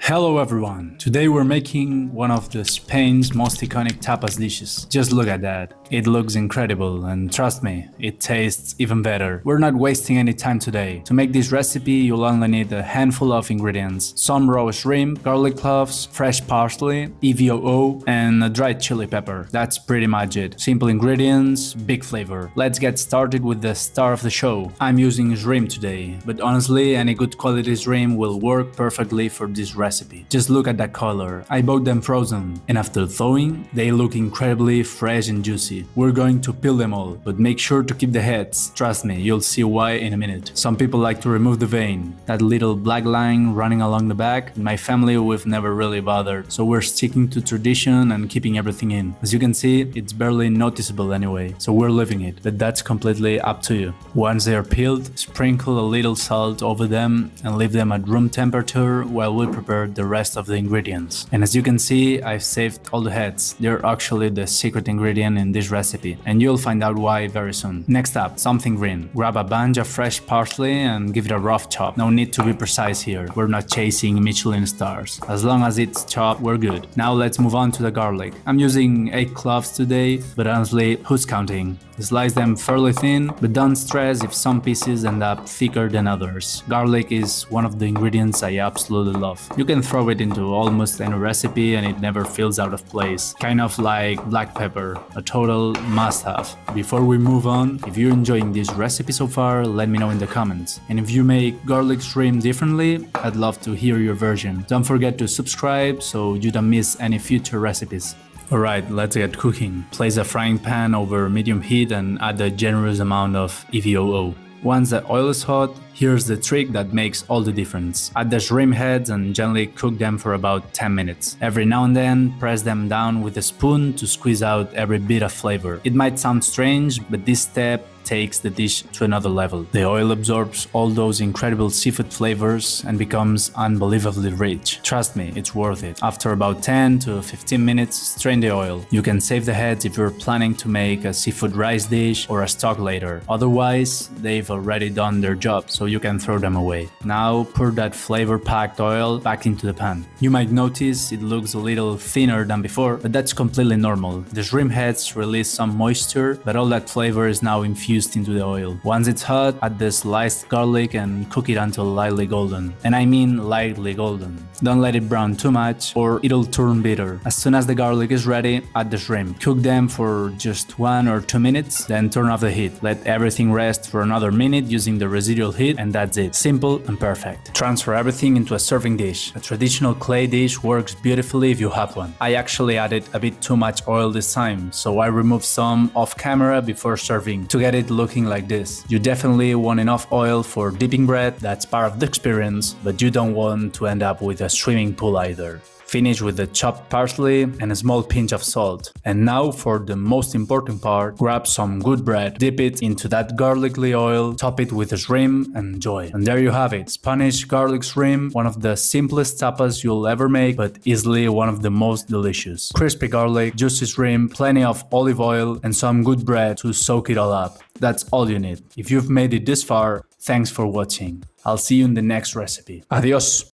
Hello everyone! Today we're making one of the Spain's most iconic tapas dishes. Just look at that. It looks incredible and trust me, it tastes even better. We're not wasting any time today. To make this recipe you'll only need a handful of ingredients. Some raw shrimp, garlic cloves, fresh parsley, EVOO, and a dried chili pepper. That's pretty much it. Simple ingredients, big flavor. Let's get started with the star of the show. I'm using shrimp today, but honestly any good quality shrimp will work perfectly for this recipe. Just look at that color. I bought them frozen, and after thawing, they look incredibly fresh and juicy. We're going to peel them all, but make sure to keep the heads. Trust me, you'll see why in a minute. Some people like to remove the vein, that little black line running along the back. In my family, we've never really bothered, so we're sticking to tradition and keeping everything in. As you can see, it's barely noticeable anyway, so we're leaving it, but that's completely up to you. Once they are peeled, sprinkle a little salt over them and leave them at room temperature while we prepare the rest of the ingredients. And as you can see, I've saved all the heads. They're actually the secret ingredient in this recipe, and you'll find out why very soon. Next up, something green. Grab a bunch of fresh parsley and give it a rough chop. No need to be precise here. We're not chasing Michelin stars. As long as it's chopped, we're good. Now let's move on to the garlic. I'm using 8 cloves today, but honestly, who's counting? Slice them fairly thin, but don't stress if some pieces end up thicker than others. Garlic is one of the ingredients I absolutely love. You can throw it into almost any recipe and it never feels out of place. Kind of like black pepper, a total must-have. Before we move on, if you're enjoying this recipe so far, let me know in the comments. And if you make garlic shrimp differently, I'd love to hear your version. Don't forget to subscribe so you don't miss any future recipes. Alright, let's get cooking. Place a frying pan over medium heat and add a generous amount of EVOO. Once the oil is hot, here's the trick that makes all the difference. Add the shrimp heads and gently cook them for about 10 minutes. Every now and then, press them down with a spoon to squeeze out every bit of flavor. It might sound strange, but this step takes the dish to another level. The oil absorbs all those incredible seafood flavors and becomes unbelievably rich. Trust me, it's worth it. After about 10 to 15 minutes, strain the oil. You can save the heads if you're planning to make a seafood rice dish or a stock later. Otherwise, they've already done their job, so you can throw them away. Now pour that flavor-packed oil back into the pan. You might notice it looks a little thinner than before, but that's completely normal. The shrimp heads release some moisture, but all that flavor is now infused into the oil. Once it's hot, add the sliced garlic and cook it until lightly golden. And I mean lightly golden. Don't let it brown too much or it'll turn bitter. As soon as the garlic is ready, add the shrimp. Cook them for just 1 or 2 minutes, then turn off the heat. Let everything rest for another minute using the residual heat, and that's it. Simple and perfect. Transfer everything into a serving dish. A traditional clay dish works beautifully if you have one. I actually added a bit too much oil this time, so I removed some off camera before serving to get it looking like this. You definitely want enough oil for dipping bread, that's part of the experience, but you don't want to end up with a swimming pool either. Finish with the chopped parsley and a small pinch of salt. And now for the most important part, grab some good bread, dip it into that garlicky oil, top it with a shrimp and enjoy. And there you have it, Spanish garlic shrimp, one of the simplest tapas you'll ever make, but easily one of the most delicious. Crispy garlic, juicy shrimp, plenty of olive oil, and some good bread to soak it all up. That's all you need. If you've made it this far, thanks for watching. I'll see you in the next recipe. Adios!